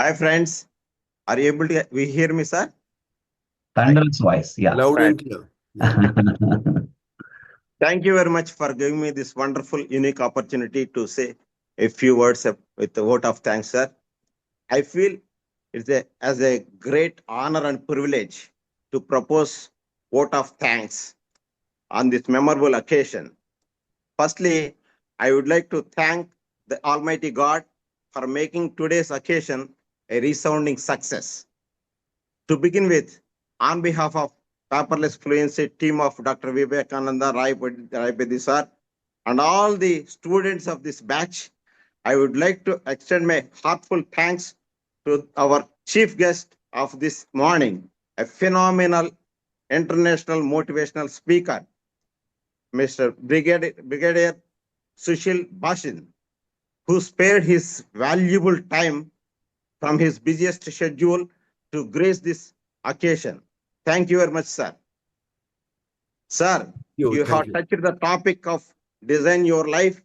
Hi friends, are you able to hear me, sir? Thunderous voice, yeah. Loud Right. and clear. Yeah. Thank you very much for giving me this wonderful, unique opportunity to say a few words with a vote of thanks, sir. I feel as a great honor and privilege to propose vote of thanks on this memorable occasion. Firstly, I would like to thank the Almighty God for making today's occasion a resounding success. To begin with, on behalf of Paperless Fluency team of Dr. Vivekananda Raipedi sir and all the students of this batch, I would like to extend my heartfelt thanks to our chief guest of this morning, a phenomenal international motivational speaker, Mr. Brigadier Sushil Bashin, who spared his valuable time from his busiest schedule to grace this occasion. Thank you very much, sir. Sir, you Thank have you. touched the topic of design your life.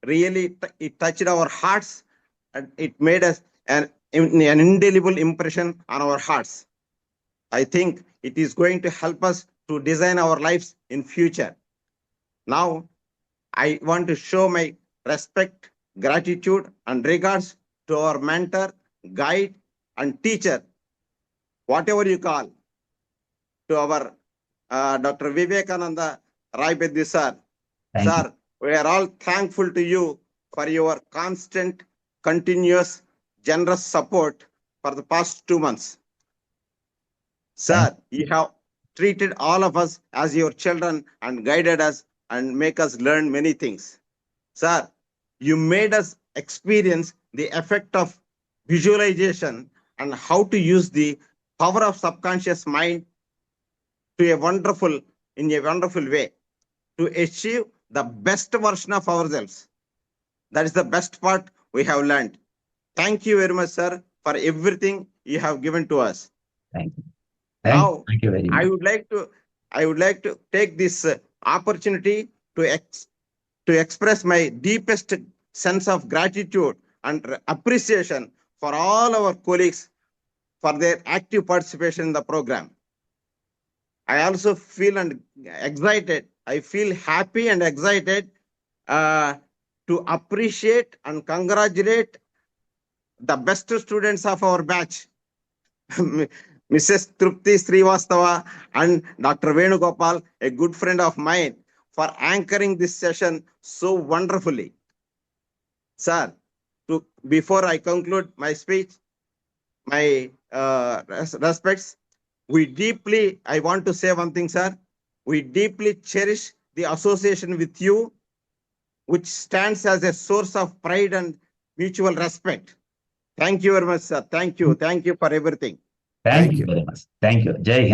Really, it touched our hearts and it made us an indelible impression on our hearts. I think it is going to help us to design our lives in future. Now, I want to show my respect, gratitude, and regards to our mentor, guide, and teacher, whatever you call, to our Dr. Vivekananda Raipedi sir. Thank you. Sir, we are all thankful to you for your constant, continuous, generous support for the past 2 months. Sir, you have treated all of us as your children and guided us and make us learn many things. Sir, you made us experience the effect of visualization and how to use the power of subconscious mind to in a wonderful way to achieve the best version of ourselves. That is the best part we have learned. Thank you very much, sir, for everything you have given to us. Thank you. Now, Thank you very much. I would like to take this opportunity to express my deepest sense of gratitude and appreciation for all our colleagues for their active participation in the program. I also feel excited. I feel happy and excited to appreciate and congratulate the best students of our batch, Mrs. Trupti Srivastava and Dr. Venugopal, a good friend of mine, for anchoring this session so wonderfully. Sir, before I conclude my speech, my respects, I want to say one thing, sir. We deeply cherish the association with you, which stands as a source of pride and mutual respect. Thank you very much, sir. Thank you. Thank you for everything. Thank you very much. Thank you. Jai Hind.